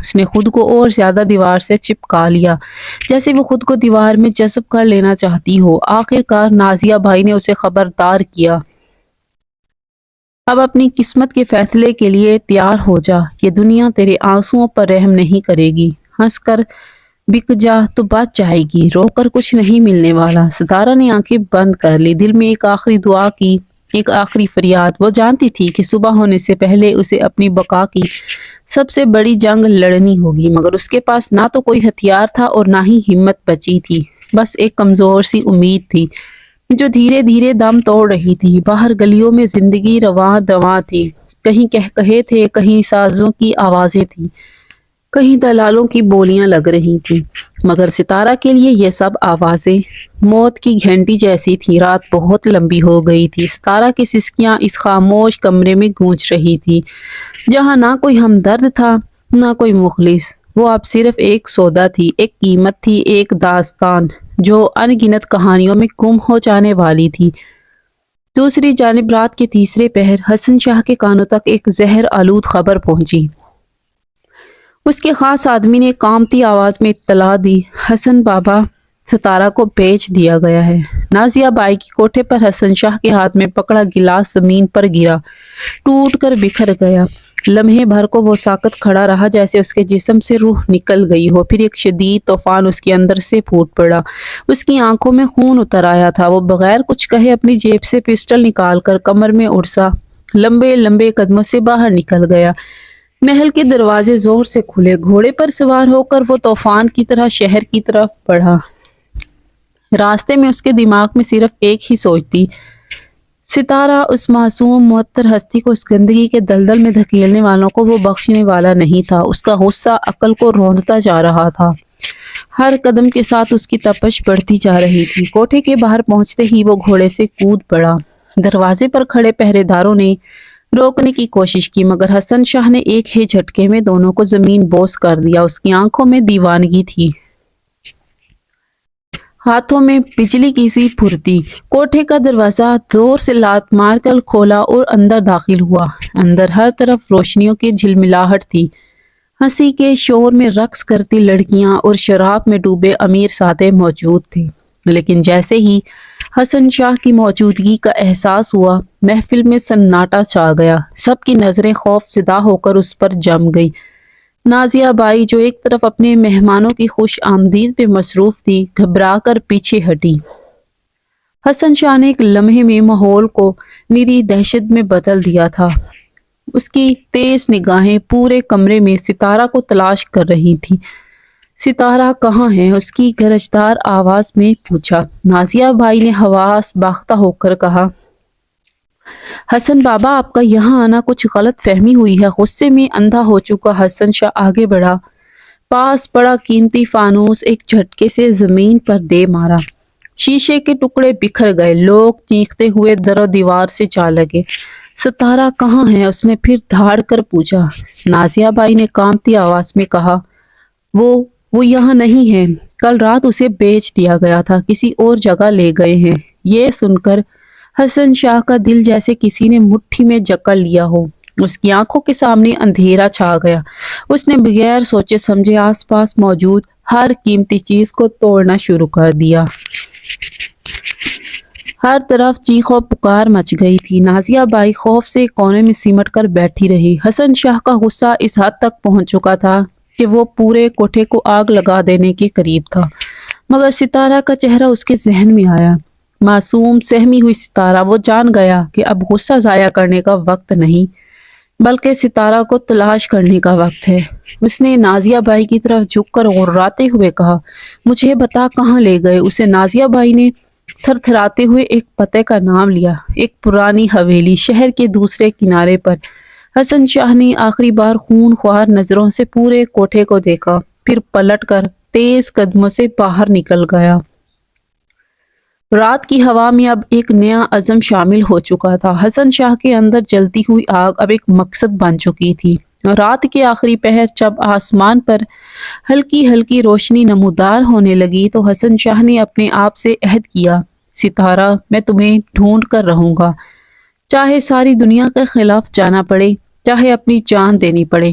اس نے خود کو اور زیادہ دیوار سے چپکا لیا، جیسے وہ خود کو دیوار میں جذب کر لینا چاہتی ہو۔ آخر کار نازیہ بھائی نے اسے خبردار کیا، اب اپنی قسمت کے فیصلے کے لیے تیار ہو جا، یہ دنیا تیرے آنسوؤں پر رحم نہیں کرے گی، ہنس کر بک جا تو بچ جائے گی، رو کر کچھ نہیں ملنے والا۔ ستارہ نے آنکھیں بند کر لی، دل میں ایک آخری دعا کی، ایک آخری فریاد۔ وہ جانتی تھی کہ صبح ہونے سے پہلے اسے اپنی بقا کی سب سے بڑی جنگ لڑنی ہوگی، مگر اس کے پاس نہ تو کوئی ہتھیار تھا اور نہ ہی ہمت بچی تھی، بس ایک کمزور سی امید تھی جو دھیرے دھیرے دم توڑ رہی تھی۔ باہر گلیوں میں زندگی رواں دواں تھی، کہیں کہے تھے، کہیں سازوں کی آوازیں تھیں، کہیں دلالوں کی بولیاں لگ رہی تھیں، مگر ستارہ کے لیے یہ سب آوازیں موت کی گھنٹی جیسی تھی۔ رات بہت لمبی ہو گئی تھی، ستارہ کی سسکیاں اس خاموش کمرے میں گونج رہی تھی جہاں نہ کوئی ہمدرد تھا نہ کوئی مخلص۔ وہ اب صرف ایک سودا تھی، ایک قیمت تھی، ایک داستان جو ان گنت کہانیوں میں گم ہو جانے والی تھی۔ دوسری جانب رات کے تیسرے پہر حسن شاہ کے کانوں تک ایک زہر آلود خبر پہنچی۔ اس کے خاص آدمی نے کامتی آواز میں اطلاع دی، حسن بابا، ستارہ کو بیچ دیا گیا ہے۔ نازیہ بائی کی کوٹھے پر حسن شاہ کے ہاتھ میں پکڑا گلاس زمین پر گرا، ٹوٹ کر بکھر گیا۔ لمحے بھر کو وہ ساکت کھڑا رہا جیسے اس کے جسم سے روح نکل گئی ہو، پھر ایک شدید طوفان اس کے اندر سے پھوٹ پڑا۔ اس کی آنکھوں میں خون اتر آیا تھا، وہ بغیر کچھ کہے اپنی جیب سے پسٹل نکال کر کمر میں اڑسا، لمبے لمبے قدموں سے باہر نکل گیا۔ محل کے دروازے زور سے کھلے، گھوڑے پر سوار ہو کر وہ طوفان کی طرح شہر کی طرف بڑھا۔ راستے میں اس کے دماغ میں صرف ایک ہی سوچ تھی، ستارہ، اس معصوم معطر ہستی کو اس گندگی کے دلدل میں دھکیلنے والوں کو وہ بخشنے والا نہیں تھا۔ اس کا غصہ عقل کو روندتا جا رہا تھا، ہر قدم کے ساتھ اس کی تپش بڑھتی جا رہی تھی۔ کوٹھے کے باہر پہنچتے ہی وہ گھوڑے سے کود پڑا۔ دروازے پر کھڑے پہرے داروں نے روکنے کی کوشش کی، مگر حسن شاہ نے ایک ہی جھٹکے میں دونوں کو زمین بوس کر دیا۔ اس کی آنکھوں میں دیوانگی تھی، ہاتھوں میں بجلی کی سی پھرتی۔ کوٹھے کا دروازہ زور سے لات مار کر کھولا اور اندر داخل ہوا۔ اندر ہر طرف روشنیوں کی جھلملاہٹ تھی، ہنسی کے شور میں رقص کرتی لڑکیاں اور شراب میں ڈوبے امیر سادے موجود تھے۔ لیکن جیسے ہی حسن شاہ کی موجودگی کا احساس ہوا، محفل میں سناٹا چھا گیا، سب کی نظریں خوف زدہ ہو کر اس پر جم گئی۔ نازیہ بائی جو ایک طرف اپنے مہمانوں کی خوش آمدید میں مصروف تھی، گھبرا کر پیچھے ہٹی۔ حسن شاہ نے ایک لمحے میں ماحول کو نری دہشت میں بدل دیا تھا۔ اس کی تیز نگاہیں پورے کمرے میں ستارہ کو تلاش کر رہی تھیں۔ ستارہ کہاں ہے؟ اس کی گرجدار آواز میں پوچھا۔ نازیہ بھائی نے حواس باختہ ہو کر کہا، حسن بابا، آپ کا یہاں آنا کچھ غلط فہمی ہوئی ہے۔ غصے میں اندھا ہو چکا حسن شاہ آگے بڑھا، پاس پڑا قیمتی فانوس ایک جھٹکے سے زمین پر دے مارا، شیشے کے ٹکڑے بکھر گئے، لوگ چیختے ہوئے در و دیوار سے جا لگے۔ ستارہ کہاں ہے؟ اس نے پھر دھاڑ کر پوچھا۔ نازیہ بائی نے کانپتی آواز میں کہا، وہ یہاں نہیں ہے، کل رات اسے بیچ دیا گیا تھا، کسی اور جگہ لے گئے ہیں۔ یہ سن کر حسن شاہ کا دل جیسے کسی نے مٹھی میں جکڑ لیا ہو، اس کی آنکھوں کے سامنے اندھیرا چھا گیا۔ اس نے بغیر سوچے سمجھے آس پاس موجود ہر قیمتی چیز کو توڑنا شروع کر دیا۔ ہر طرف چیخ و پکار مچ گئی تھی۔ نازیہ بائی خوف سے کونے میں سمٹ کر بیٹھی رہی۔ حسن شاہ کا غصہ اس حد تک پہنچ چکا تھا کہ وہ پورے کوٹھے کو آگ لگا دینے کے قریب تھا، مگر ستارہ کا چہرہ اس کے ذہن میں آیا۔ معصوم سہمی ہوئی ستارہ، وہ جان گیا کہ اب غصہ ضائع کرنے کا وقت نہیں بلکہ ستارہ کو تلاش کرنے کا وقت ہے۔ اس نے نازیہ بائی کی طرف جھک کر غراتے ہوئے کہا، مجھے بتا کہاں لے گئے اسے؟ نازیہ بائی نے تھر تھراتے ہوئے ایک پتے کا نام لیا، ایک پرانی حویلی شہر کے دوسرے کنارے پر۔ حسن شاہ نے آخری بار خون خوار نظروں سے پورے کوٹھے کو دیکھا، پھر پلٹ کر تیز قدموں سے باہر نکل گیا۔ رات کی ہوا میں اب ایک نیا عزم شامل ہو چکا تھا۔ حسن شاہ کے اندر جلتی ہوئی آگ اب ایک مقصد بن چکی تھی۔ رات کے آخری پہر جب آسمان پر ہلکی ہلکی روشنی نمودار ہونے لگی تو حسن شاہ نے اپنے آپ سے عہد کیا، ستارہ، میں تمہیں ڈھونڈ کر رہوں گا، چاہے ساری دنیا کے خلاف جانا پڑے، چاہے اپنی جان دینی پڑے،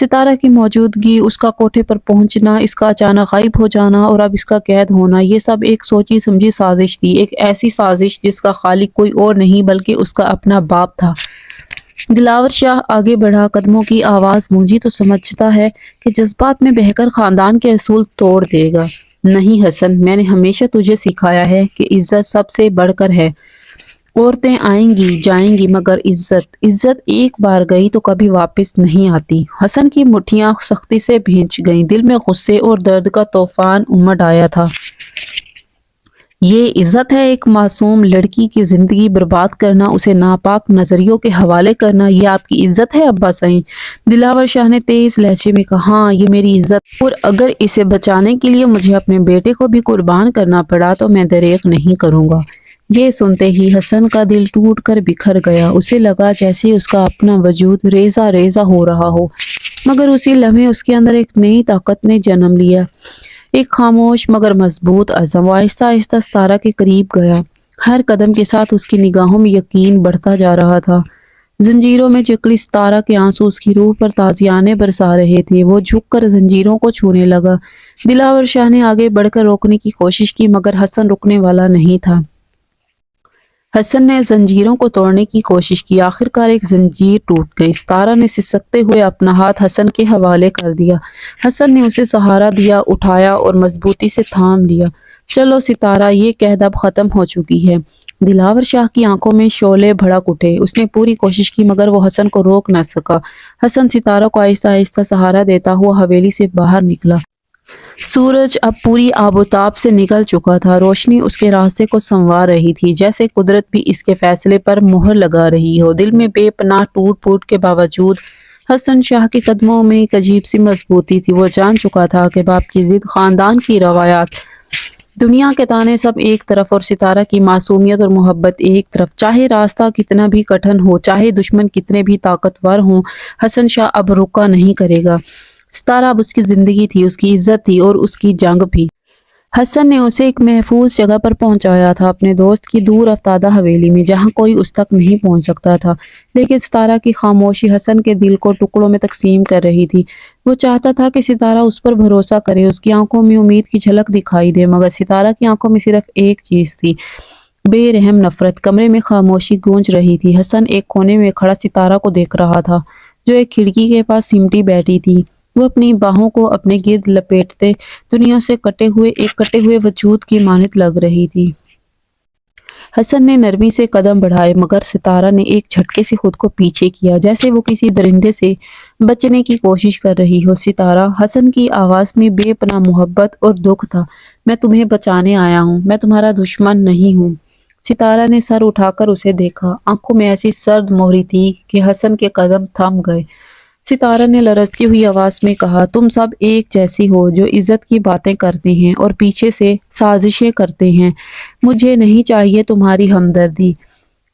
ستارہ کی موجودگی، اس کا کوٹھے پر پہنچنا، اس کا اچانک غائب ہو جانا اور اب اس کا قید ہونا، یہ سب ایک سوچی سمجھی سازش تھی، ایک ایسی سازش جس کا خالق کوئی اور نہیں بلکہ اس کا اپنا باپ تھا۔ دلاور شاہ آگے بڑھا، قدموں کی آواز گونجی تو سمجھتا ہے کہ جذبات میں بہہ کر خاندان کے اصول توڑ دے گا۔ نہیں حسن، میں نے ہمیشہ تجھے سکھایا ہے کہ عزت سب سے بڑھ کر ہے۔ عورتیں آئیں گی جائیں گی مگر عزت ایک بار گئی تو کبھی واپس نہیں آتی۔ حسن کی مٹھیاں سختی سے بھینچ گئیں، دل میں غصے اور درد کا طوفان امڈ آیا تھا۔ یہ عزت ہے ایک معصوم لڑکی کی زندگی برباد کرنا، اسے ناپاک نظریوں کے حوالے کرنا، یہ آپ کی عزت ہے ابا سائیں؟ دلاور شاہ نے تیز لہجے میں کہا، ہاں یہ میری عزت، اور اگر اسے بچانے کے لیے مجھے اپنے بیٹے کو بھی قربان کرنا پڑا تو میں دریغ نہیں کروں گا۔ یہ سنتے ہی حسن کا دل ٹوٹ کر بکھر گیا، اسے لگا جیسے اس کا اپنا وجود ریزہ ریزہ ہو رہا ہو، مگر اسی لمحے اس کے اندر ایک نئی طاقت نے جنم لیا، ایک خاموش مگر مضبوط عزم۔ وہ آہستہ آہستہ ستارہ کے قریب گیا، ہر قدم کے ساتھ اس کی نگاہوں میں یقین بڑھتا جا رہا تھا۔ زنجیروں میں جکڑی ستارہ کے آنسو اس کی روح پر تازیانے برسا رہے تھے، وہ جھک کر زنجیروں کو چھونے لگا۔ دلاور شاہ نے آگے بڑھ کر روکنے کی کوشش کی مگر حسن رکنے والا نہیں تھا۔ حسن نے زنجیروں کو توڑنے کی کوشش کی، آخر کار ایک زنجیر ٹوٹ گئی۔ ستارہ نے سسکتے ہوئے اپنا ہاتھ حسن کے حوالے کر دیا۔ حسن نے اسے سہارا دیا، اٹھایا اور مضبوطی سے تھام لیا۔ چلو ستارہ، یہ قید اب ختم ہو چکی ہے۔ دلاور شاہ کی آنکھوں میں شعلے بھڑک اٹھے، اس نے پوری کوشش کی مگر وہ حسن کو روک نہ سکا۔ حسن ستارہ کو آہستہ آہستہ سہارا دیتا ہوا حویلی سے باہر نکلا۔ سورج اب پوری آب و تاب سے نکل چکا تھا، روشنی اس کے راستے کو سنوار رہی تھی، جیسے قدرت بھی اس کے فیصلے پر مہر لگا رہی ہو۔ دل میں بے پناہ ٹوٹ پھوٹ کے باوجود حسن شاہ کے قدموں میں ایک عجیب سی مضبوطی تھی۔ وہ جان چکا تھا کہ باپ کی ضد، خاندان کی روایات، دنیا کے تانے سب ایک طرف اور ستارہ کی معصومیت اور محبت ایک طرف۔ چاہے راستہ کتنا بھی کٹھن ہو، چاہے دشمن کتنے بھی طاقتور ہوں، حسن شاہ اب رکا نہیں کرے گا۔ ستارہ اب اس کی زندگی تھی، اس کی عزت تھی اور اس کی جنگ بھی۔ حسن نے اسے ایک محفوظ جگہ پر پہنچایا تھا، اپنے دوست کی دور افتادہ حویلی میں، جہاں کوئی اس تک نہیں پہنچ سکتا تھا۔ لیکن ستارہ کی خاموشی حسن کے دل کو ٹکڑوں میں تقسیم کر رہی تھی۔ وہ چاہتا تھا کہ ستارہ اس پر بھروسہ کرے، اس کی آنکھوں میں امید کی جھلک دکھائی دے، مگر ستارہ کی آنکھوں میں صرف ایک چیز تھی، بے رحم نفرت۔ کمرے میں خاموشی گونج رہی تھی۔ حسن ایک کونے میں کھڑا ستارہ کو دیکھ رہا تھا، جو ایک کھڑکی کے پاس سمٹی بیٹھی تھی۔ وہ اپنی باہوں کو اپنے گرد لپیٹتے دنیا سے کٹے ہوئے وجود کی مانند لگ رہی تھی۔ حسن نے نرمی سے قدم بڑھائے مگر ستارہ نے ایک جھٹکے سے خود کو پیچھے کیا، جیسے وہ کسی درندے سے بچنے کی کوشش کر رہی ہو۔ ستارہ، حسن کی آواز میں بے پناہ محبت اور دکھ تھا، میں تمہیں بچانے آیا ہوں، میں تمہارا دشمن نہیں ہوں۔ ستارہ نے سر اٹھا کر اسے دیکھا، آنکھوں میں ایسی سرد مہری تھی کہ حسن کے قدم تھم گئے۔ ستارہ نے لرزتی ہوئی آواز میں کہا، تم سب ایک جیسی ہو، جو عزت کی باتیں کرتے ہیں اور پیچھے سے سازشیں کرتے ہیں۔ مجھے نہیں چاہیے تمہاری ہمدردی۔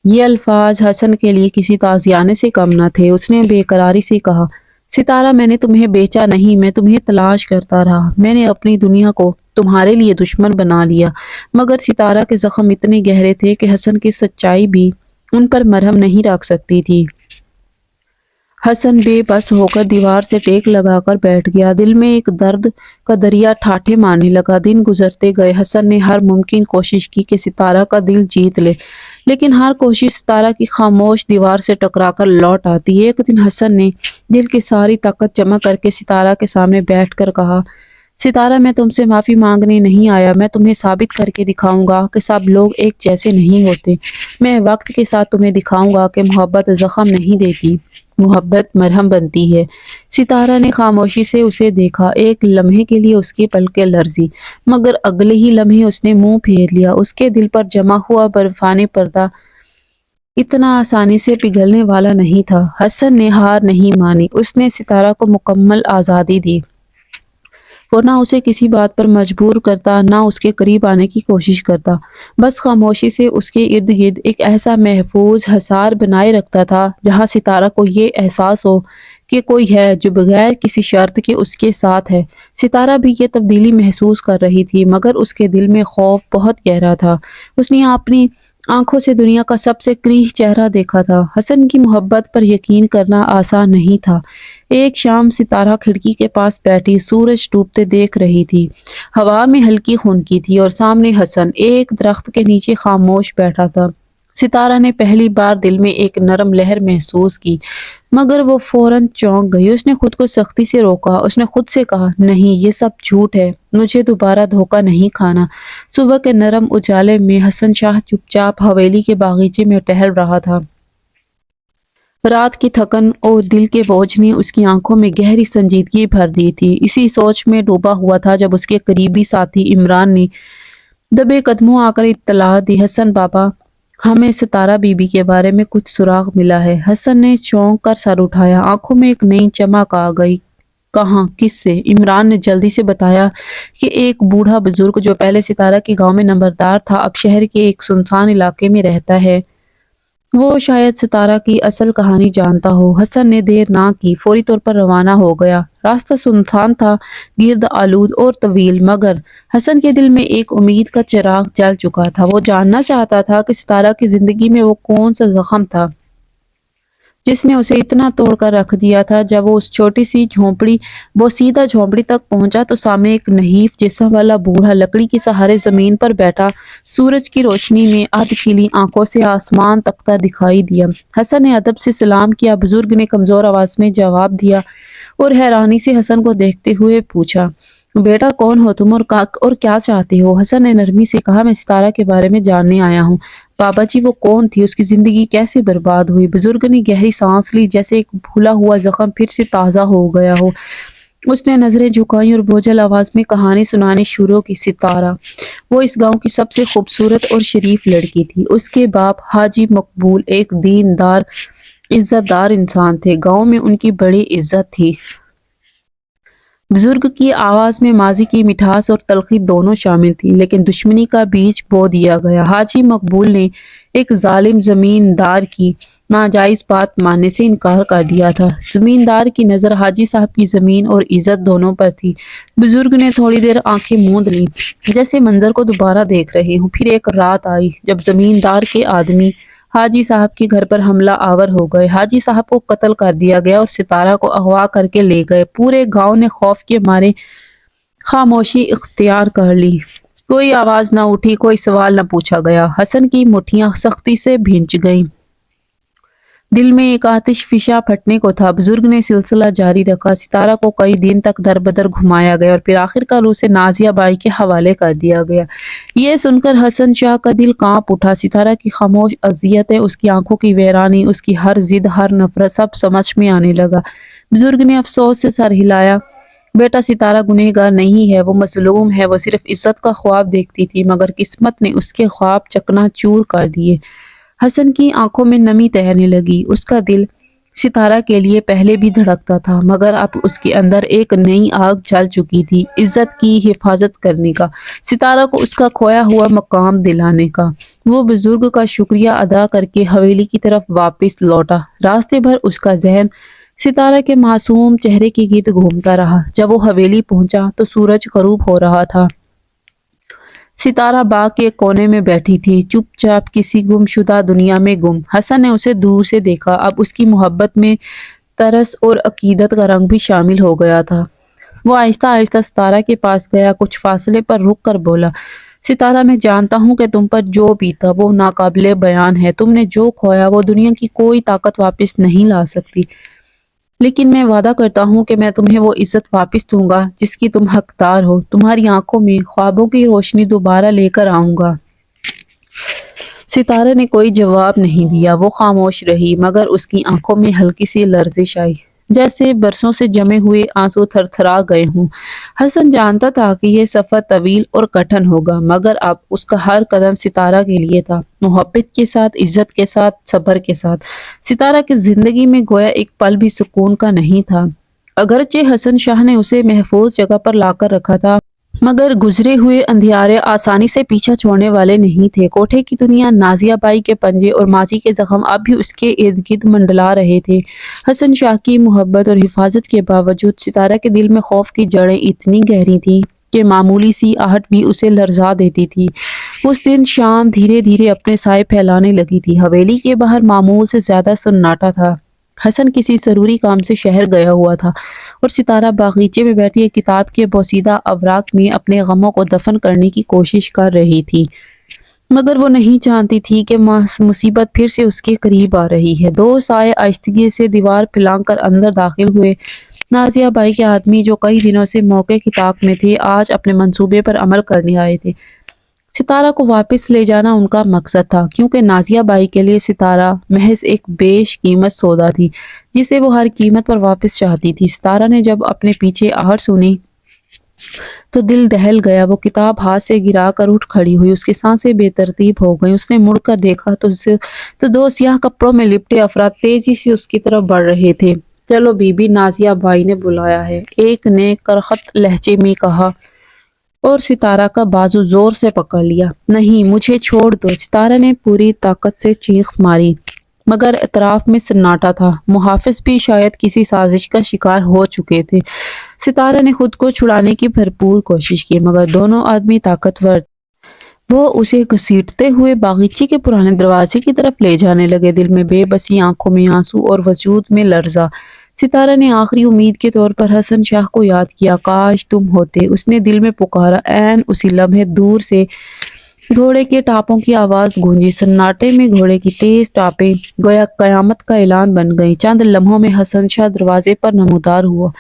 یہ الفاظ حسن کے لیے کسی تازیانے سے کم نہ تھے۔ اس نے بے قراری سے کہا، ستارہ، میں نے تمہیں بیچا نہیں، میں تمہیں تلاش کرتا رہا، میں نے اپنی دنیا کو تمہارے لیے دشمن بنا لیا۔ مگر ستارہ کے زخم اتنے گہرے تھے کہ حسن کی سچائی بھی ان پر مرہم نہیں رکھ سکتی تھی۔ حسن بے بس ہو کر دیوار سے ٹیک لگا کر بیٹھ گیا، دل میں ایک درد کا دریا ٹھاٹھے مارنے لگا۔ دن گزرتے گئے، حسن نے ہر ممکن کوشش کی کہ ستارہ کا دل جیت لے، لیکن ہر کوشش ستارہ کی خاموش دیوار سے ٹکرا کر لوٹ آتی۔ ایک دن حسن نے دل کی ساری طاقت جمع کر کے ستارہ کے سامنے بیٹھ کر کہا، ستارہ، میں تم سے معافی مانگنے نہیں آیا، میں تمہیں ثابت کر کے دکھاؤں گا کہ سب لوگ ایک جیسے نہیں ہوتے۔ میں وقت کے ساتھ تمہیں دکھاؤں گا کہ محبت زخم نہیں دیتی، محبت مرہم بنتی ہے۔ ستارہ نے خاموشی سے اسے دیکھا، ایک لمحے کے لیے اس کی پلکیں لرزی، مگر اگلے ہی لمحے اس نے منہ پھیر لیا۔ اس کے دل پر جمع ہوا برفانی پردہ اتنا آسانی سے پگھلنے والا نہیں تھا۔ حسن نے ہار نہیں مانی، اس نے ستارہ کو مکمل آزادی دی۔ وہ نہ اسے کسی بات پر مجبور کرتا، نہ اس کے قریب آنے کی کوشش کرتا، بس خاموشی سے اس کے ارد گرد ایک ایسا محفوظ حصار بنائے رکھتا تھا جہاں ستارہ کو یہ احساس ہو کہ کوئی ہے جو بغیر کسی شرط کے اس کے ساتھ ہے۔ ستارہ بھی یہ تبدیلی محسوس کر رہی تھی، مگر اس کے دل میں خوف بہت گہرا تھا۔ اس نے اپنی آنکھوں سے دنیا کا سب سے کریہ چہرہ دیکھا تھا۔ حسن کی محبت پر یقین کرنا آسان نہیں تھا، ایک شام ستارہ کھڑکی کے پاس بیٹھی سورج ڈوبتے دیکھ رہی تھی۔ ہوا میں ہلکی خنکی تھی اور سامنے حسن ایک درخت کے نیچے خاموش بیٹھا تھا۔ ستارہ نے پہلی بار دل میں ایک نرم لہر محسوس کی، مگر وہ فوراً چونک گئی۔ اس نے خود کو سختی سے روکا۔ اس نے خود سے کہا، نہیں، یہ سب جھوٹ ہے، مجھے دوبارہ دھوکہ نہیں کھانا۔ صبح کے نرم اجالے میں حسن شاہ چپ چاپ حویلی کے باغیچے میں ٹہل رہا تھا۔ رات کی تھکن اور دل کے بوجھ نے اس کی آنکھوں میں گہری سنجیدگی بھر دی تھی۔ اسی سوچ میں ڈوبا ہوا تھا جب اس کے قریبی ساتھی عمران نے دبے قدموں آ کر اطلاع دی، حسن بابا، ہمیں ستارہ بی بی کے بارے میں کچھ سراغ ملا ہے۔ حسن نے چونک کر سر اٹھایا، آنکھوں میں ایک نئی چمک آ گئی۔ کہاں، کس سے؟ عمران نے جلدی سے بتایا کہ ایک بوڑھا بزرگ جو پہلے ستارہ کے گاؤں میں نمبردار تھا، اب شہر کے ایک سنسان علاقے میں رہتا ہے۔ وہ شاید ستارہ کی اصل کہانی جانتا ہو۔ حسن نے دیر نہ کی، فوری طور پر روانہ ہو گیا۔ راستہ سنسان تھا، گرد آلود اور طویل، مگر حسن کے دل میں ایک امید کا چراغ جل چکا تھا۔ وہ جاننا چاہتا تھا کہ ستارہ کی زندگی میں وہ کون سا زخم تھا جس نے اسے اتنا توڑ کر رکھ دیا تھا۔ جب وہ اس چھوٹی سی سیدھا جھونپڑی تک پہنچا تو سامنے ایک نحیف جسم والا بوڑھا لکڑی کے سہارے زمین پر بیٹھا سورج کی روشنی میں ادھ کھلی آنکھوں سے آسمان تکتا دکھائی دیا۔ حسن نے ادب سے سلام کیا۔ بزرگ نے کمزور آواز میں جواب دیا اور حیرانی سے حسن کو دیکھتے ہوئے پوچھا، بیٹا کون ہو تم اور کیا چاہتے ہو؟ حسن نے نرمی سے کہا، میں ستارہ کے بارے میں جاننے آیا ہوں۔ بابا جی، وہ کون تھی؟ اس کی زندگی کیسے برباد ہوئی؟ بزرگ نے گہری سانس لی، جیسے ایک بھولا ہوا زخم پھر سے تازہ ہو گیا ہو۔ اس نے نظریں جھکائیں اور بوجھل آواز میں کہانی سنانی شروع کی۔ ستارہ، وہ اس گاؤں کی سب سے خوبصورت اور شریف لڑکی تھی۔ اس کے باپ حاجی مقبول ایک دیندار، عزت دار انسان تھے۔ گاؤں میں ان کی بڑی عزت تھی۔ بزرگ کی آواز میں ماضی کی مٹھاس اور تلخی دونوں شامل تھی، لیکن دشمنی کا بیج بو دیا گیا۔ حاجی مقبول نے ایک ظالم زمیندار کی ناجائز بات ماننے سے انکار کر دیا تھا۔ زمیندار کی نظر حاجی صاحب کی زمین اور عزت دونوں پر تھی۔ بزرگ نے تھوڑی دیر آنکھیں موند لیں، جیسے منظر کو دوبارہ دیکھ رہے ہوں۔ پھر ایک رات آئی جب زمیندار کے آدمی حاجی صاحب کے گھر پر حملہ آور ہو گئے۔ حاجی صاحب کو قتل کر دیا گیا اور ستارہ کو اغوا کر کے لے گئے۔ پورے گاؤں نے خوف کے مارے خاموشی اختیار کر لی۔ کوئی آواز نہ اٹھی، کوئی سوال نہ پوچھا گیا۔ حسن کی مٹھیاں سختی سے بھینچ گئیں۔ دل میں ایک آتش فشاں پھٹنے کو تھا۔ بزرگ نے سلسلہ جاری رکھا۔ ستارہ کو کئی دن تک در بدر گھمایا گیا اور پھر آخر کار اسے نازیہ بائی کے حوالے کر دیا گیا۔ یہ سن کر حسن شاہ کا دل کانپ اٹھا۔ ستارہ کی خاموش اذیتیں، اس کی آنکھوں کی ویرانی، اس کی ہر ضد، ہر نفرت، سب سمجھ میں آنے لگا۔ بزرگ نے افسوس سے سر ہلایا، بیٹا، ستارہ گنہگار نہیں ہے، وہ مظلوم ہے، وہ صرف عزت کا خواب دیکھتی تھی، مگر قسمت نے اس کے خواب چکنا چور کر دیے۔ حسن کی آنکھوں میں نمی تیرنے لگی۔ اس کا دل ستارہ کے لیے پہلے بھی دھڑکتا تھا، مگر اب اس کے اندر ایک نئی آگ جل چکی تھی، عزت کی حفاظت کرنے کا، ستارہ کو اس کا کھویا ہوا مقام دلانے کا۔ وہ بزرگ کا شکریہ ادا کر کے حویلی کی طرف واپس لوٹا۔ راستے بھر اس کا ذہن ستارہ کے معصوم چہرے کے گرد گھومتا رہا۔ جب وہ حویلی پہنچا تو سورج غروب ہو رہا تھا۔ ستارہ باغ کے کونے میں بیٹھی تھی، چپ چاپ، کسی گمشدہ دنیا میں گم۔ حسن نے اسے دور سے دیکھا۔ اب اس کی محبت میں ترس اور عقیدت کا رنگ بھی شامل ہو گیا تھا۔ وہ آہستہ آہستہ ستارہ کے پاس گیا، کچھ فاصلے پر رک کر بولا، ستارہ، میں جانتا ہوں کہ تم پر جو بیتا وہ ناقابل بیان ہے۔ تم نے جو کھویا وہ دنیا کی کوئی طاقت واپس نہیں لا سکتی، لیکن میں وعدہ کرتا ہوں کہ میں تمہیں وہ عزت واپس دوں گا جس کی تم حقدار ہو۔ تمہاری آنکھوں میں خوابوں کی روشنی دوبارہ لے کر آؤں گا۔ ستارہ نے کوئی جواب نہیں دیا۔ وہ خاموش رہی، مگر اس کی آنکھوں میں ہلکی سی لرزش آئی، جیسے برسوں سے جمے ہوئے آنسو تھر تھرا گئے ہوں۔ حسن جانتا تھا کہ یہ سفر طویل اور کٹھن ہوگا، مگر اب اس کا ہر قدم ستارہ کے لیے تھا، محبت کے ساتھ، عزت کے ساتھ، صبر کے ساتھ۔ ستارہ کی زندگی میں گویا ایک پل بھی سکون کا نہیں تھا۔ اگرچہ حسن شاہ نے اسے محفوظ جگہ پر لا کر رکھا تھا، مگر گزرے ہوئے اندھیارے آسانی سے پیچھا چھوڑنے والے نہیں تھے۔ کوٹھے کی دنیا، نازیہ بائی کے پنجے اور ماضی کے زخم اب بھی اس کے ارد گرد منڈلا رہے تھے۔ حسن شاہ کی محبت اور حفاظت کے باوجود ستارہ کے دل میں خوف کی جڑیں اتنی گہری تھیں کہ معمولی سی آہٹ بھی اسے لرزا دیتی تھی۔ اس دن شام دھیرے دھیرے اپنے سائے پھیلانے لگی تھی۔ حویلی کے باہر معمول سے زیادہ سناٹا تھا۔ حسن کسی ضروری کام سے شہر گیا ہوا تھا اور ستارہ باغیچے میں بیٹھی ایک کتاب کے بوسیدہ اوراق میں اپنے غموں کو دفن کرنے کی کوشش کر رہی تھی، مگر وہ نہیں جانتی تھی کہ مصیبت پھر سے اس کے قریب آ رہی ہے۔ دو سائے آہستگی سے دیوار پھلانگ کر اندر داخل ہوئے۔ نازیہ بائی کے آدمی جو کئی دنوں سے موقع کی طاق میں تھے، آج اپنے منصوبے پر عمل کرنے آئے تھے۔ ستارہ کو واپس لے جانا ان کا مقصد تھا، کیونکہ نازیہ بائی کے لیے ستارہ محض ایک بیش قیمت سودا تھی جسے وہ ہر قیمت پر واپس چاہتی تھی۔ ستارہ نے جب اپنے پیچھے آہٹ سنی تو دل دہل گیا۔ وہ کتاب ہاتھ سے گرا کر اٹھ کھڑی ہوئی، اس کی سانسیں بے ترتیب ہو گئیں۔ اس نے مڑ کر دیکھا تو دو سیاہ کپڑوں میں لپٹے افراد تیزی سے اس کی طرف بڑھ رہے تھے۔ چلو بی بی، نازیہ بائی نے بلایا ہے، ایک نے کرخت لہجے میں کہا اور ستارہ کا بازو زور سے پکڑ لیا۔ نہیں، مجھے چھوڑ دو، ستارہ نے پوری طاقت سے چیخ ماری، مگر اطراف میں سناٹا تھا۔ محافظ بھی شاید کسی سازش کا شکار ہو چکے تھے۔ ستارہ نے خود کو چھڑانے کی بھرپور کوشش کی، مگر دونوں آدمی طاقتور تھے۔ وہ اسے گھسیٹتے ہوئے باغیچے کے پرانے دروازے کی طرف لے جانے لگے، دل میں بے بسی، آنکھوں میں آنسو اور وجود میں لرزہ۔ ستارہ نے آخری امید کے طور پر حسن شاہ کو یاد کیا۔ کاش تم ہوتے، اس نے دل میں پکارا۔ عین اسی لمحے دور سے گھوڑے کے ٹاپوں کی آواز گونجی، سناٹے میں گھوڑے کی تیز ٹاپیں گویا قیامت کا اعلان بن گئیں۔ چند لمحوں میں حسن شاہ دروازے پر نمودار ہوا،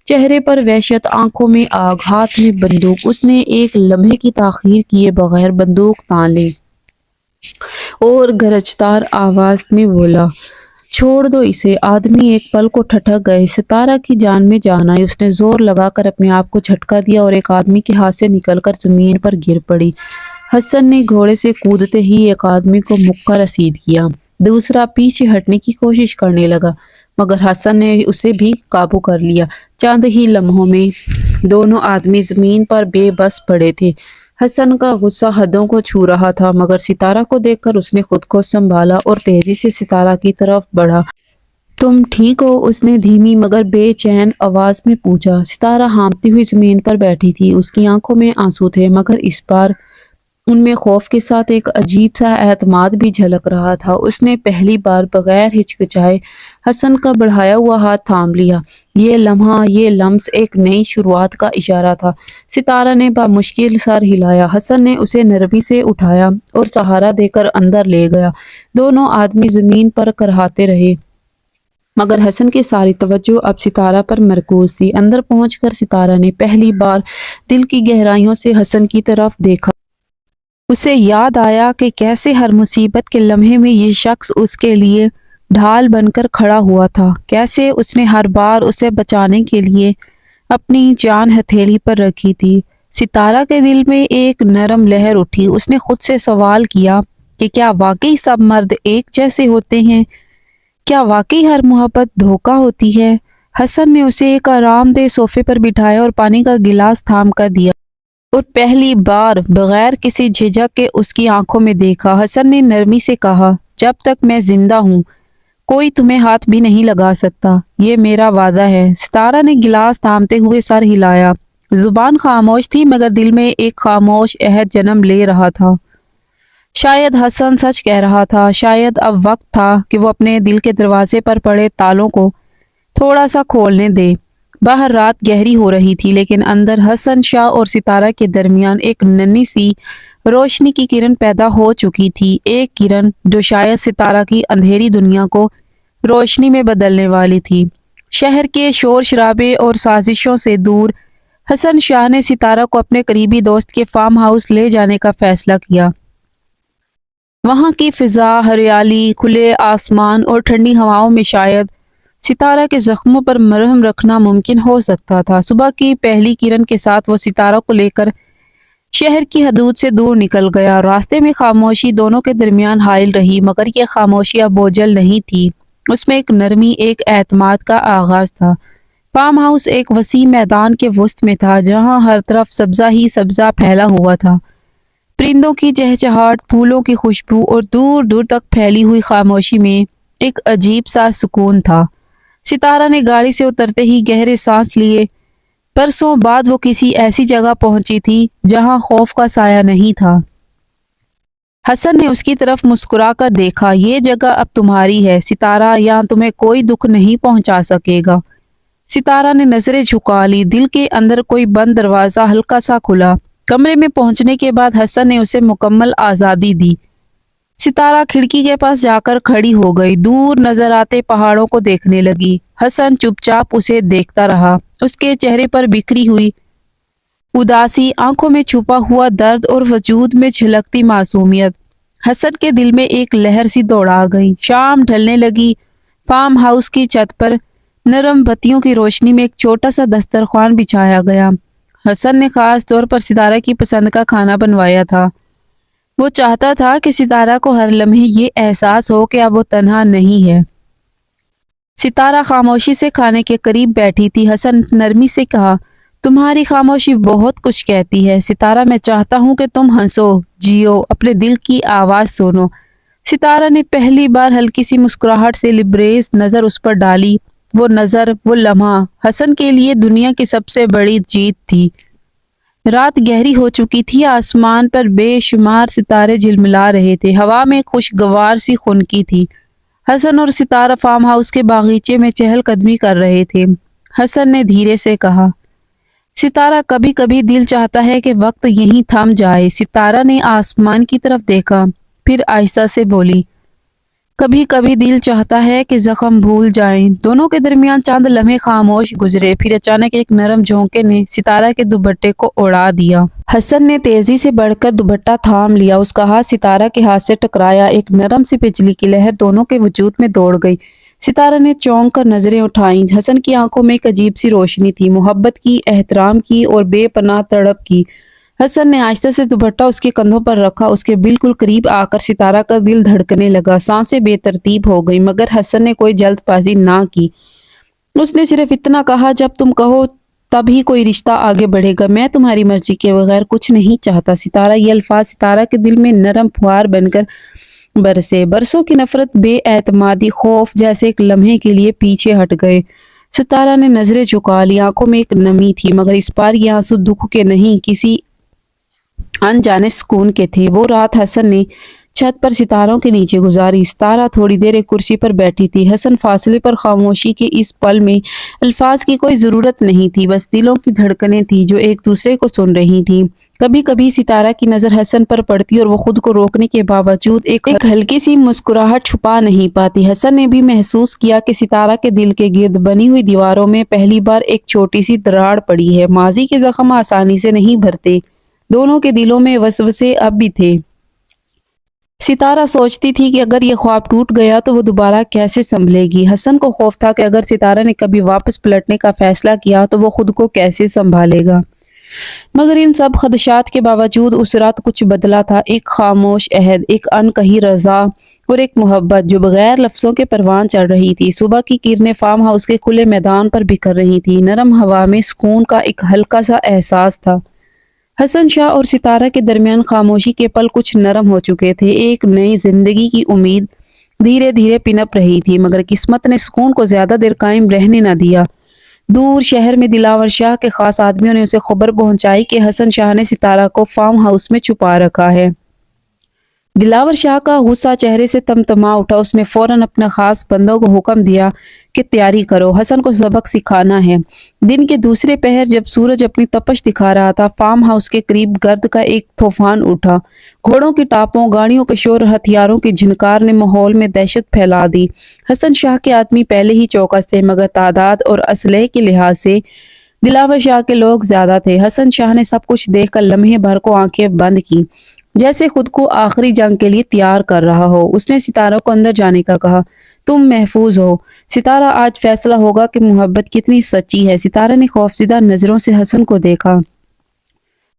چہرے پر وحشت، آنکھوں میں آگ، ہاتھ میں بندوق۔ اس نے ایک لمحے کی تاخیر کیے بغیر بندوق تان لی اور گرجدار آواز میں بولا، چھوڑ دو اسے۔ آدمی ایک پل کو ٹھٹک گئے، ستارہ کی جان میں جان آئی۔ اس نے زور لگا کر اپنے آپ کو جھٹکا دیا اور ایک آدمی کے ہاتھ سے نکل کر زمین پر گر پڑی۔ حسن نے گھوڑے سے کودتے ہی ایک آدمی کو مکہ رسید کیا، دوسرا پیچھے ہٹنے کی کوشش کرنے لگا، مگر حسن نے اسے بھی قابو کر لیا۔ چند ہی لمحوں میں دونوں آدمی زمین پر بے بس پڑے تھے۔ حسن کا غصہ حدوں کو چھو رہا تھا، مگر ستارہ کو دیکھ کر اس نے خود کو سنبھالا اور تیزی سے ستارہ کی طرف بڑھا۔ تم ٹھیک ہو؟ اس نے دھیمی مگر بے چین آواز میں پوچھا۔ ستارہ ہانپتی ہوئی زمین پر بیٹھی تھی، اس کی آنکھوں میں آنسو تھے، مگر اس بار ان میں خوف کے ساتھ ایک عجیب سا اعتماد بھی جھلک رہا تھا۔ اس نے پہلی بار بغیر ہچکچائے حسن کا بڑھایا ہوا ہاتھ تھام لیا۔ یہ لمحہ، یہ لمس ایک نئی شروعات کا اشارہ تھا۔ ستارہ نے بامشکل سر ہلایا۔ حسن نے اسے نرمی سے اٹھایا اور سہارا دے کر اندر لے گیا۔ دونوں آدمی زمین پر کرہاتے رہے، مگر حسن کی ساری توجہ اب ستارہ پر مرکوز تھی۔ اندر پہنچ کر ستارہ نے پہلی بار دل کی گہرائیوں سے حسن کی طرف دیکھا۔ اسے یاد آیا کہ کیسے ہر مصیبت کے لمحے میں یہ شخص اس کے لیے ڈھال بن کر کھڑا ہوا تھا، کیسے اس نے ہر بار اسے بچانے کے لیے اپنی جان ہتھیلی پر رکھی تھی۔ ستارہ کے دل میں ایک نرم لہر اٹھی۔ اس نے خود سے سوال کیا کہ کیا واقعی سب مرد ایک جیسے ہوتے ہیں؟ کیا واقعی ہر محبت دھوکہ ہوتی ہے؟ حسن نے اسے ایک آرام دہ صوفے پر بٹھایا اور پانی کا گلاس تھام کر دیا، اور پہلی بار بغیر کسی جھجک کے اس کی آنکھوں میں دیکھا۔ حسن نے نرمی سے کہا، جب تک میں زندہ ہوں کوئی تمہیں ہاتھ بھی نہیں لگا سکتا، یہ میرا وعدہ ہے۔ ستارہ نے گلاس تھامتے ہوئے سر ہلایا۔ زبان خاموش تھی، مگر دل میں ایک خاموش عہد جنم لے رہا تھا۔ شاید حسن سچ کہہ رہا تھا، شاید اب وقت تھا کہ وہ اپنے دل کے دروازے پر پڑے تالوں کو تھوڑا سا کھولنے دے۔ باہر رات گہری ہو رہی تھی، لیکن اندر حسن شاہ اور ستارہ کے درمیان ایک ننھی سی روشنی کی کرن پیدا ہو چکی تھی، ایک کرن جو شاید ستارہ کی اندھیری دنیا کو روشنی میں بدلنے والی تھی۔ شہر کے شور شرابے اور سازشوں سے دور حسن شاہ نے ستارہ کو اپنے قریبی دوست کے فارم ہاؤس لے جانے کا فیصلہ کیا۔ وہاں کی فضا، ہریالی، کھلے آسمان اور ٹھنڈی ہواؤں میں شاید ستارہ کے زخموں پر مرہم رکھنا ممکن ہو سکتا تھا۔ صبح کی پہلی کرن کے ساتھ وہ ستارہ کو لے کر شہر کی حدود سے دور نکل گیا۔ راستے میں خاموشی دونوں کے درمیان حائل رہی، مگر یہ خاموشی اب بوجھل نہیں تھی، اس میں ایک نرمی، ایک اعتماد کا آغاز تھا۔ فارم ہاؤس ایک وسیع میدان کے وسط میں تھا، جہاں ہر طرف سبزہ ہی سبزہ پھیلا ہوا تھا۔ پرندوں کی چہچہاٹ، پھولوں کی خوشبو اور دور دور تک پھیلی ہوئی خاموشی میں ایک عجیب سا سکون تھا۔ ستارہ نے گاڑی سے اترتے ہی گہرے سانس لیے۔ برسوں بعد وہ کسی ایسی جگہ پہنچی تھی جہاں خوف کا سایہ نہیں تھا۔ حسن نے اس کی طرف مسکرا کر دیکھا۔ یہ جگہ اب تمہاری ہے ستارہ، یہاں تمہیں کوئی دکھ نہیں پہنچا سکے گا۔ ستارہ نے نظریں جھکا لی۔ دل کے اندر کوئی بند دروازہ ہلکا سا کھلا۔ کمرے میں پہنچنے کے بعد حسن نے اسے مکمل آزادی دی۔ ستارہ کھڑکی کے پاس جا کر کھڑی ہو گئی، دور نظر آتے پہاڑوں کو دیکھنے لگی۔ حسن چپ چاپ اسے دیکھتا رہا۔ اس کے چہرے پر بکھری ہوئی اداسی، آنکھوں میں چھپا ہوا درد اور وجود میں جھلکتی معصومیت۔ حسن کے دل میں ایک لہر سی دوڑا گئی۔ شام ڈھلنے لگی۔ فارم ہاؤس کی چھت پر نرم بتیوں کی روشنی میں ایک چھوٹا سا دسترخوان بچھایا گیا۔ حسن نے خاص طور پر ستارہ کی پسند کا کھانا بنوایا تھا۔ وہ چاہتا تھا کہ ستارہ کو ہر لمحے یہ احساس ہو کہ اب وہ تنہا نہیں ہے۔ ستارہ خاموشی سے کھانے کے قریب بیٹھی تھی۔ حسن نرمی سے کہا، تمہاری خاموشی بہت کچھ کہتی ہے ستارہ، میں چاہتا ہوں کہ تم ہنسو، جیو، اپنے دل کی آواز سنو۔ ستارہ نے پہلی بار ہلکی سی مسکراہٹ سے لبریز نظر اس پر ڈالی۔ وہ نظر، وہ لمحہ حسن کے لیے دنیا کی سب سے بڑی جیت تھی۔ رات گہری ہو چکی تھی، آسمان پر بے شمار ستارے جھلملا رہے تھے، ہوا میں خوشگوار سی خنکی تھی۔ حسن اور ستارہ فارم ہاؤس کے باغیچے میں چہل قدمی کر رہے تھے۔ حسن نے دھیرے سے کہا، ستارہ کبھی کبھی دل چاہتا ہے کہ وقت یہیں تھم جائے۔ ستارہ نے آسمان کی طرف دیکھا، پھر آہستہ سے بولی، کبھی کبھی دل چاہتا ہے کہ زخم بھول جائیں۔ دونوں کے درمیان چند لمحے خاموش گزرے، پھر اچانک ایک نرم جھونکے نے ستارہ کے دوپٹے کو اڑا دیا۔ حسن نے تیزی سے بڑھ کر دوپٹہ تھام لیا۔ اس کا ہاتھ ستارہ کے ہاتھ سے ٹکرایا، ایک نرم سی بجلی کی لہر دونوں کے وجود میں دوڑ گئی۔ ستارہ نے چونک کر نظریں اٹھائیں۔ حسن کی آنکھوں میں ایک عجیب سی روشنی تھی، محبت کی، احترام کی اور بے پناہ تڑپ کی۔ حسن نے آہستہ سے دوپٹہ اس کے کندھوں پر رکھا، اس کے بالکل قریب آ کر ستارہ کا دل دھڑکنے لگا، سانسیں بے ترتیب ہو گئی، مگر حسن نے کوئی جلد بازی نہ کی۔ اس نے صرف اتنا کہا، جب تم کہو تبھی کوئی رشتہ آگے بڑھے گا، میں تمہاری مرضی کے بغیر کچھ نہیں چاہتا۔ ستارہ، یہ الفاظ ستارہ کے دل میں نرم پھوار بن کر برسے۔ برسوں کی نفرت، بے اعتمادی، خوف جیسے ایک لمحے کے لیے پیچھے ہٹ گئے۔ ستارہ نے نظریں جھکا لی، آنکھوں میں ایک نمی تھی، مگر اس بار یہ آنسو دکھ کے نہیں، کسی انجانے سکون کے تھے۔ وہ رات حسن نے چھت پر ستاروں کے نیچے گزاری۔ ستارہ تھوڑی دیر ایک کرسی پر بیٹھی تھی۔ حسن فاصلے پر، خاموشی کے اس پل میں الفاظ کی کوئی ضرورت نہیں تھی، بس دلوں کی دھڑکنیں تھیں جو ایک دوسرے کو سن رہی تھیں۔ کبھی کبھی ستارہ کی نظر حسن پر پڑتی اور وہ خود کو روکنے کے باوجود ایک ہلکی سی مسکراہٹ چھپا نہیں پاتی۔ حسن نے بھی محسوس کیا کہ ستارہ کے دل کے گرد بنی ہوئی دیواروں میں پہلی بار ایک چھوٹی سی دراڑ پڑی ہے۔ ماضی کے زخم آسانی سے نہیں بھرتے، دونوں کے دلوں میں وسوسے اب بھی تھے۔ ستارہ سوچتی تھی کہ اگر یہ خواب ٹوٹ گیا تو وہ دوبارہ کیسے سنبھلے گی۔ حسن کو خوف تھا کہ اگر ستارہ نے کبھی واپس پلٹنے کا فیصلہ کیا تو وہ خود کو کیسے سنبھالے گا۔ مگر ان سب خدشات کے باوجود اس رات کچھ بدلا تھا، ایک خاموش عہد، ایک انکہی رضا اور ایک محبت جو بغیر لفظوں کے پروان چڑھ رہی تھی۔ صبح کی کرنیں فارم ہاؤس کے کھلے میدان پر بکھر رہی تھی، نرم ہوا میں سکون کا ایک ہلکا سا احساس تھا۔ حسن شاہ اور ستارہ کے درمیان خاموشی کے پل کچھ نرم ہو چکے تھے، ایک نئی زندگی کی امید دھیرے دھیرے پنپ رہی تھی، مگر قسمت نے سکون کو زیادہ دیر قائم رہنے نہ دیا۔ دور شہر میں دلاور شاہ کے خاص آدمیوں نے اسے خبر پہنچائی کہ حسن شاہ نے ستارہ کو فارم ہاؤس میں چھپا رکھا ہے۔ دلاور شاہ کا غصہ چہرے سے تمتما اٹھا۔ اس نے فوراً اپنے خاص بندوں کو حکم دیا کہ تیاری کرو، حسن کو سبق سکھانا ہے۔ دن کے دوسرے پہر جب سورج اپنی تپش دکھا رہا تھا، فارم ہاؤس کے قریب گرد کا ایک طوفان اٹھا۔ گھوڑوں کی ٹاپوں، گاڑیوں کے شور اور ہتھیاروں کی جھنکار نے ماحول میں دہشت پھیلا دی۔ حسن شاہ کے آدمی پہلے ہی چوکس تھے، مگر تعداد اور اسلحے کے لحاظ سے دلاور شاہ کے لوگ زیادہ تھے۔ حسن شاہ نے سب کچھ دیکھ کر لمحے بھر کو آنکھیں بند کی، جیسے خود کو آخری جنگ کے لیے تیار کر رہا ہو۔ اس نے ستارہ کو اندر جانے کا کہا، تم محفوظ ہو۔ ستارہ، آج فیصلہ ہوگا کہ محبت کتنی سچی ہے۔ ستارہ نے خوفزدہ نظروں سے حسن کو دیکھا،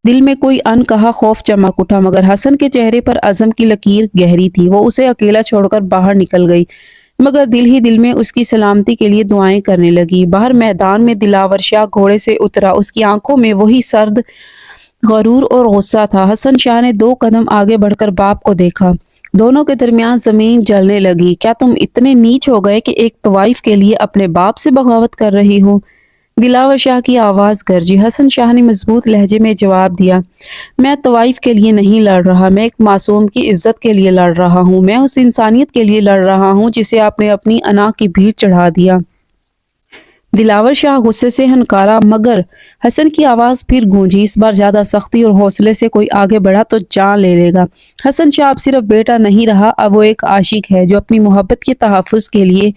دل میں کوئی انکہا خوف چمک اٹھا، مگر حسن کے چہرے پر عزم کی لکیر گہری تھی۔ وہ اسے اکیلا چھوڑ کر باہر نکل گئی، مگر دل ہی دل میں اس کی سلامتی کے لیے دعائیں کرنے لگی۔ باہر میدان میں دلاور شاہ گھوڑے سے اترا، اس کی آنکھوں میں وہی سرد غرور اور غصہ تھا۔ حسن شاہ نے 2 قدم آگے بڑھ کر باپ کو دیکھا، دونوں کے درمیان زمین جلنے لگی۔ کیا تم اتنے نیچ ہو گئے کہ ایک طوائف کے لیے اپنے باپ سے بغاوت کر رہی ہو؟ دلاور شاہ کی آواز گرجی۔ حسن شاہ نے مضبوط لہجے میں جواب دیا، میں طوائف کے لیے نہیں لڑ رہا، میں ایک معصوم کی عزت کے لیے لڑ رہا ہوں، میں اس انسانیت کے لیے لڑ رہا ہوں جسے آپ نے اپنی انا کی بھیڑ چڑھا دیا۔ دلاور شاہ غصے سے ہنکارا، مگر حسن کی آواز پھر گونجی، اس بار زیادہ سختی اور حوصلے سے کوئی آگے بڑھا تو جان لے لے گا۔ حسن شاہ اب صرف بیٹا نہیں رہا، اب وہ ایک عاشق ہے جو اپنی محبت کے تحفظ کے لیے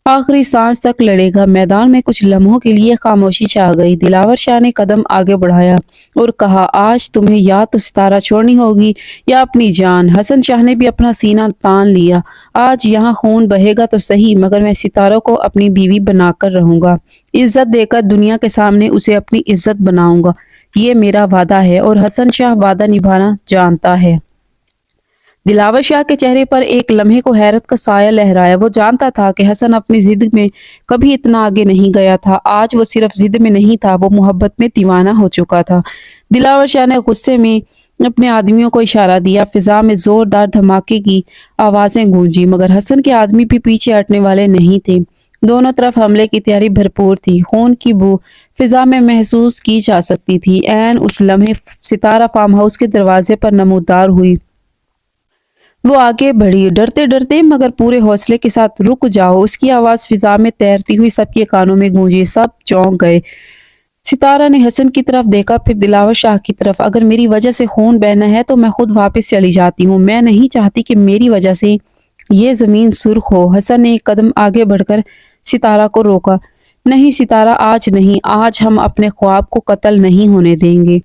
آخری سانس تک لڑے گا۔ میدان میں کچھ لمحوں کے لیے خاموشی چھا گئی۔ دلاور شاہ نے قدم آگے بڑھایا اور کہا، آج تمہیں یا تو ستارہ چھوڑنی ہوگی یا اپنی جان۔ حسن شاہ نے بھی اپنا سینہ تان لیا، آج یہاں خون بہے گا تو صحیح، مگر میں ستاروں کو اپنی بیوی بنا کر رہوں گا، عزت دے کر دنیا کے سامنے اسے اپنی عزت بناؤں گا، یہ میرا وعدہ ہے۔ اور حسن شاہ وعدہ نبھانا جانتا ہے۔ دلاور شاہ کے چہرے پر ایک لمحے کو حیرت کا سایہ لہرایا۔ وہ جانتا تھا کہ حسن اپنی ضد میں کبھی اتنا آگے نہیں گیا تھا، آج وہ صرف ضد میں نہیں تھا، وہ محبت میں دیوانہ ہو چکا تھا۔ دلاور شاہ نے غصے میں اپنے آدمیوں کو اشارہ دیا، فضا میں زوردار دھماکے کی آوازیں گونجی، مگر حسن کے آدمی بھی پیچھے ہٹنے والے نہیں تھے۔ دونوں طرف حملے کی تیاری بھرپور تھی، خون کی بو فضا میں محسوس کی جا سکتی تھی۔ عین اس لمحے ستارہ فارم ہاؤس کے دروازے پر نمودار ہوئی۔ وہ آگے بڑھی، ڈرتے ڈرتے مگر پورے حوصلے کے ساتھ، رک جاؤ، اس کی آواز فضا میں تیرتی ہوئی سب کے کانوں میں گونجی، سب چونک گئے۔ ستارہ نے حسن کی طرف دیکھا، پھر دلاور شاہ کی طرف۔ اگر میری وجہ سے خون بہنا ہے تو میں خود واپس چلی جاتی ہوں، میں نہیں چاہتی کہ میری وجہ سے یہ زمین سرخ ہو۔ حسن نے ایک قدم آگے بڑھ کر ستارہ کو روکا، نہیں ستارہ، آج نہیں، آج ہم اپنے خواب کو قتل نہیں ہونے دیں گے،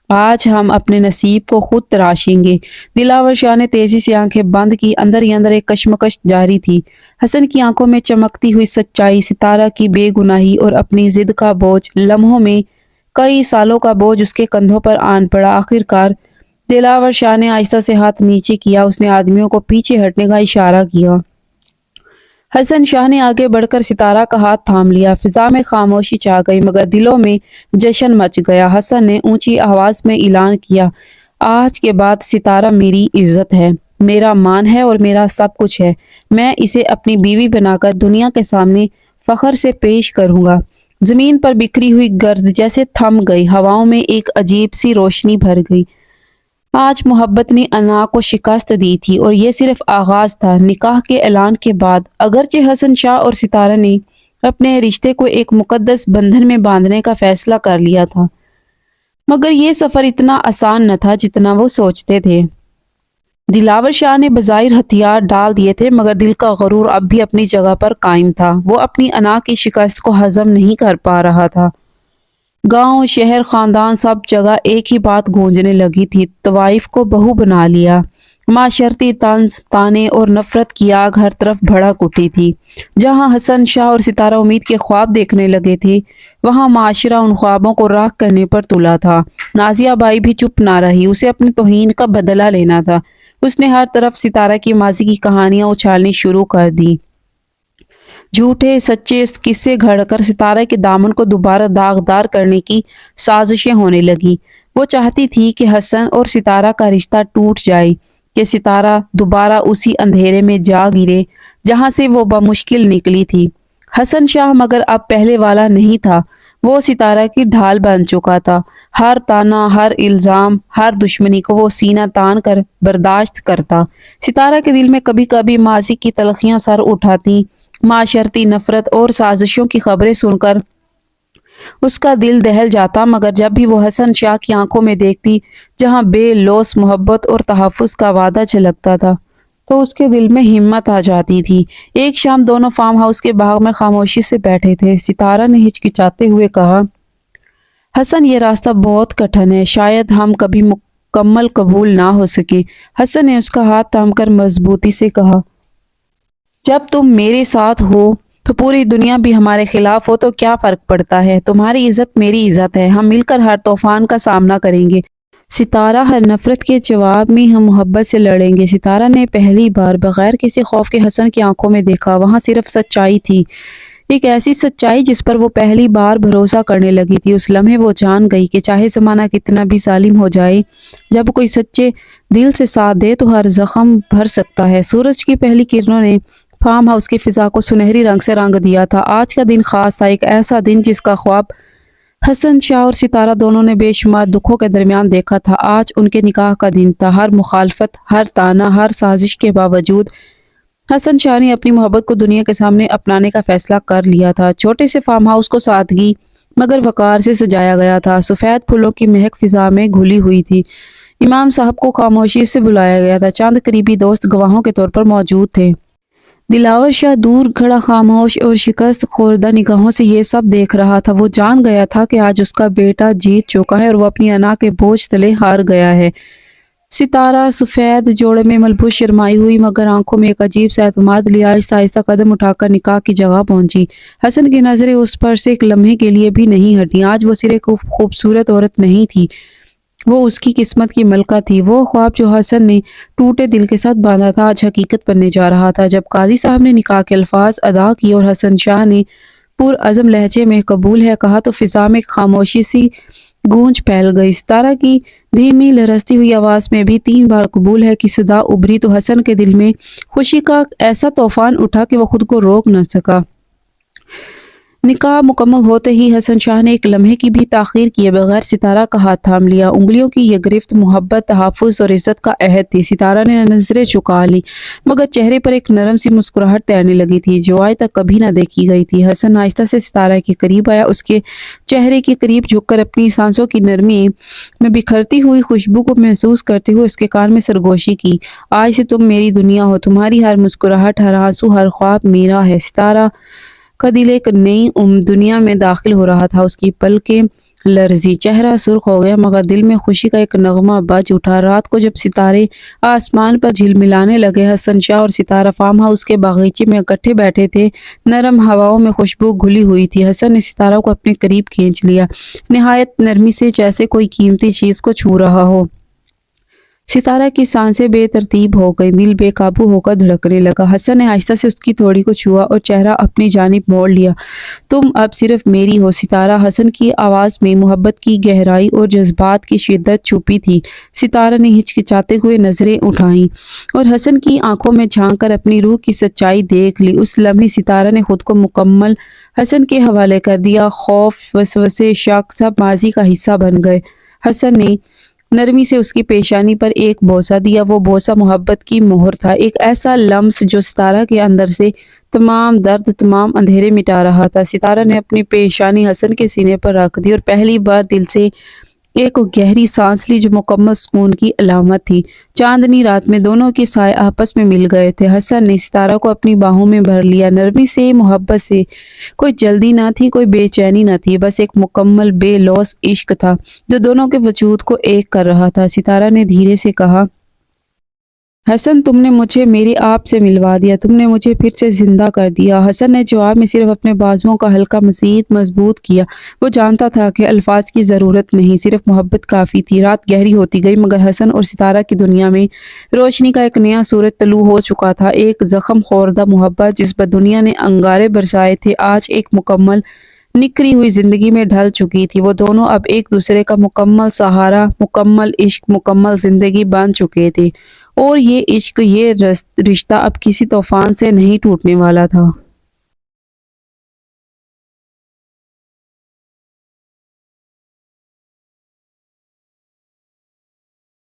آج ہم اپنے نصیب کو خود تراشیں گے۔ دلاور شاہ نے تیزی سے آنکھیں بند کی، اندر ہی اندر ایک کشمکش جاری تھی۔ حسن کی آنکھوں میں چمکتی ہوئی سچائی، ستارہ کی بے گناہی اور اپنی ضد کا بوجھ، لمحوں میں کئی سالوں کا بوجھ اس کے کندھوں پر آن پڑا۔ آخرکار دلاور شاہ نے آہستہ سے ہاتھ نیچے کیا، اس نے آدمیوں کو پیچھے ہٹنے کا اشارہ کیا۔ حسن شاہ نے آگے بڑھ کر ستارہ کا ہاتھ تھام لیا، فضا میں خاموشی چھا گئی مگر دلوں میں جشن مچ گیا۔ حسن نے اونچی آواز میں اعلان کیا، آج کے بعد ستارہ میری عزت ہے، میرا مان ہے اور میرا سب کچھ ہے، میں اسے اپنی بیوی بنا کر دنیا کے سامنے فخر سے پیش کروں گا۔ زمین پر بکھری ہوئی گرد جیسے تھم گئی، ہواؤں میں ایک عجیب سی روشنی بھر گئی۔ آج محبت نے انا کو شکست دی تھی اور یہ صرف آغاز تھا۔ نکاح کے اعلان کے بعد اگرچہ حسن شاہ اور ستارہ نے اپنے رشتے کو ایک مقدس بندھن میں باندھنے کا فیصلہ کر لیا تھا، مگر یہ سفر اتنا آسان نہ تھا جتنا وہ سوچتے تھے۔ دلاور شاہ نے بظاہر ہتھیار ڈال دیے تھے مگر دل کا غرور اب بھی اپنی جگہ پر قائم تھا۔ وہ اپنی انا کی شکست کو ہضم نہیں کر پا رہا تھا۔ گاؤں، شہر، خاندان، سب جگہ ایک ہی بات گونجنے لگی تھی، طوائف کو بہو بنا لیا۔ معاشرتی طنز، طعنے اور نفرت کی آگ ہر طرف بھڑک اٹھی تھی۔ جہاں حسن شاہ اور ستارہ امید کے خواب دیکھنے لگے تھے، وہاں معاشرہ ان خوابوں کو راکھ کرنے پر تلا تھا۔ نازیہ بائی بھی چپ نہ رہی، اسے اپنی توہین کا بدلہ لینا تھا۔ اس نے ہر طرف ستارہ کی ماضی کی کہانیاں اچھالنی شروع کر دی۔ جھوٹے سچے قصے گھڑ کر ستارہ کے دامن کو دوبارہ داغدار کرنے کی سازشیں ہونے لگی۔ وہ چاہتی تھی کہ حسن اور ستارہ کا رشتہ ٹوٹ جائے، کہ ستارہ دوبارہ اسی اندھیرے میں جا گرے جہاں سے وہ بمشکل نکلی تھی۔ حسن شاہ مگر اب پہلے والا نہیں تھا، وہ ستارہ کی ڈھال بن چکا تھا۔ ہر طعنہ، ہر الزام، ہر دشمنی کو وہ سینہ تان کر برداشت کرتا۔ ستارہ کے دل میں کبھی کبھی ماضی کی تلخیاں سر اٹھاتی، معاشرتی نفرت اور سازشوں کی خبریں سن کر اس کا دل دہل جاتا، مگر جب بھی وہ حسن شاہ کی آنکھوں میں دیکھتی جہاں بے لوث محبت اور تحفظ کا وعدہ چھلکتا تھا تو اس کے دل میں ہمت آ جاتی تھی۔ ایک شام دونوں فارم ہاؤس کے باغ میں خاموشی سے بیٹھے تھے۔ ستارہ نے ہچکچاتے ہوئے کہا، حسن یہ راستہ بہت کٹھن ہے، شاید ہم کبھی مکمل قبول نہ ہو سکے۔ حسن نے اس کا ہاتھ تھام کر مضبوطی سے کہا، جب تم میرے ساتھ ہو تو پوری دنیا بھی ہمارے خلاف ہو تو کیا فرق پڑتا ہے، تمہاری عزت میری عزت ہے، ہم مل کر ہر طوفان کا سامنا کریں گے۔ ستارہ، ہر نفرت کے جواب میں ہم محبت سے لڑیں گے۔ ستارہ نے پہلی بار بغیر کسی خوف کے حسن کی آنکھوں میں دیکھا، وہاں صرف سچائی تھی، ایک ایسی سچائی جس پر وہ پہلی بار بھروسہ کرنے لگی تھی۔ اس لمحے وہ جان گئی کہ چاہے زمانہ کتنا بھی ظالم ہو جائے، جب کوئی سچے دل سے ساتھ دے تو ہر زخم بھر سکتا ہے۔ سورج کی پہلی کرنوں نے فارم ہاؤس کی فضا کو سنہری رنگ سے رنگ دیا تھا۔ آج کا دن خاص تھا، ایک ایسا دن جس کا خواب حسن شاہ اور ستارہ دونوں نے بے شمار دکھوں کے درمیان دیکھا تھا۔ آج ان کے نکاح کا دن تھا۔ ہر مخالفت، ہر طعنہ، ہر سازش کے باوجود حسن شاہ نے اپنی محبت کو دنیا کے سامنے اپنانے کا فیصلہ کر لیا تھا۔ چھوٹے سے فارم ہاؤس کو سادگی مگر وقار سے سجایا گیا تھا۔ سفید پھولوں کی مہک فضا میں گھلی ہوئی تھی۔ امام صاحب کو خاموشی سے بلایا گیا تھا۔ چند قریبی دوست گواہوں کے طور پر موجود تھے۔ دلاور شاہ دور کھڑا خاموش اور شکست خوردہ نگاہوں سے یہ سب دیکھ رہا تھا۔ وہ جان گیا تھا کہ آج اس کا بیٹا جیت چکا ہے اور وہ اپنی انا کے بوجھ تلے ہار گیا ہے۔ ستارہ سفید جوڑے میں ملبوس شرمائی ہوئی مگر آنکھوں میں ایک عجیب سا اعتماد لیے آہستہ آہستہ قدم اٹھا کر نکاح کی جگہ پہنچی۔ حسن کی نظریں اس پر سے ایک لمحے کے لیے بھی نہیں ہٹیں۔ آج وہ صرف ایک خوبصورت عورت نہیں تھی، وہ اس کی قسمت کی ملکہ تھی۔ وہ خواب جو حسن نے ٹوٹے دل کے ساتھ باندھا تھا آج حقیقت بننے جا رہا تھا۔ جب قاضی صاحب نے نکاح کے الفاظ ادا کیے اور حسن شاہ نے پرعزم لہجے میں قبول ہے کہا تو فضا میں ایک خاموشی سی گونج پھیل گئی۔ ستارہ کی دھیمی لرزتی ہوئی آواز میں بھی 3 بار قبول ہے کی صدا ابھری تو حسن کے دل میں خوشی کا ایسا طوفان اٹھا کہ وہ خود کو روک نہ سکا۔ نکاح مکمل ہوتے ہی حسن شاہ نے ایک لمحے کی بھی تاخیر کیے بغیر ستارہ کا ہاتھ تھام لیا۔ انگلیوں کی یہ گرفت محبت، تحفظ اور عزت کا عہد تھی۔ ستارہ نے نظریں جھکا لی مگر چہرے پر ایک نرم سی مسکراہٹ تیرنے لگی تھی جو آج تک کبھی نہ دیکھی گئی تھی۔ حسن آہستہ سے ستارہ کے قریب آیا، اس کے چہرے کے قریب جھک کر اپنی سانسوں کی نرمی میں بکھرتی ہوئی خوشبو کو محسوس کرتے ہوئے اس کے کان میں سرگوشی کی۔ آج سے تم میری دنیا ہو، تمہاری ہر مسکراہٹ، ہر آنسو، ہر خواب میرا ہے۔ ستارہ کا دل ایک نئی دنیا میں داخل ہو رہا تھا۔ اس کی پلکیں لرزی، چہرہ سرخ ہو گیا مگر دل میں خوشی کا ایک نغمہ بج اٹھا۔ رات کو جب ستارے آسمان پر جھلملانے لگے، حسن شاہ اور ستارہ فارم ہاؤس کے باغیچے میں اکٹھے بیٹھے تھے۔ نرم ہواؤں میں خوشبو گھلی ہوئی تھی۔ حسن نے ستارہ کو اپنے قریب کھینچ لیا، نہایت نرمی سے جیسے کوئی قیمتی چیز کو چھو رہا ہو۔ ستارہ کی سانسیں بے ترتیب ہو گئیں، دل بے قابو ہو کر دھڑکنے لگا۔ حسن نے آہستہ سے اس کی تھوڑی کو چھوا اور چہرہ اپنی جانب موڑ لیا۔ تم اب صرف میری ہو ستارہ۔ حسن کی آواز میں محبت کی گہرائی اور جذبات کی شدت چھپی تھی۔ ستارہ نے ہچکچاتے ہوئے نظریں اٹھائیں اور حسن کی آنکھوں میں جھانک کر اپنی روح کی سچائی دیکھ لی۔ اس لمحے ستارہ نے خود کو مکمل حسن کے حوالے کر دیا۔ خوف، وسوسے، شک سب ماضی کا حصہ بن گئے۔ حسن نے نرمی سے اس کی پیشانی پر ایک بوسہ دیا۔ وہ بوسہ محبت کی مہر تھا، ایک ایسا لمس جو ستارہ کے اندر سے تمام درد، تمام اندھیرے مٹا رہا تھا۔ ستارہ نے اپنی پیشانی حسن کے سینے پر رکھ دی اور پہلی بار دل سے ایک گہری سانس لی جو مکمل سکون کی علامت تھی۔ چاندنی رات میں دونوں کے سائے آپس میں مل گئے تھے۔ حسن نے ستارہ کو اپنی باہوں میں بھر لیا، نرمی سے، محبت سے۔ کوئی جلدی نہ تھی، کوئی بے چینی نہ تھی، بس ایک مکمل بے لوث عشق تھا جو دونوں کے وجود کو ایک کر رہا تھا۔ ستارہ نے دھیرے سے کہا، حسن تم نے مجھے میرے آپ سے ملوا دیا، تم نے مجھے پھر سے زندہ کر دیا۔ حسن نے جواب میں صرف اپنے بازوؤں کا حلقہ مزید مضبوط کیا۔ وہ جانتا تھا کہ الفاظ کی ضرورت نہیں، صرف محبت کافی تھی۔ رات گہری ہوتی گئی مگر حسن اور ستارہ کی دنیا میں روشنی کا ایک نیا سورج طلوع ہو چکا تھا۔ ایک زخم خوردہ محبت جس پر دنیا نے انگارے برسائے تھے آج ایک مکمل نکھری ہوئی زندگی میں ڈھل چکی تھی۔ وہ دونوں اب ایک دوسرے کا مکمل سہارا، مکمل عشق، مکمل زندگی بن چکے تھے اور یہ عشق، یہ رشتہ اب کسی طوفان سے نہیں ٹوٹنے والا تھا۔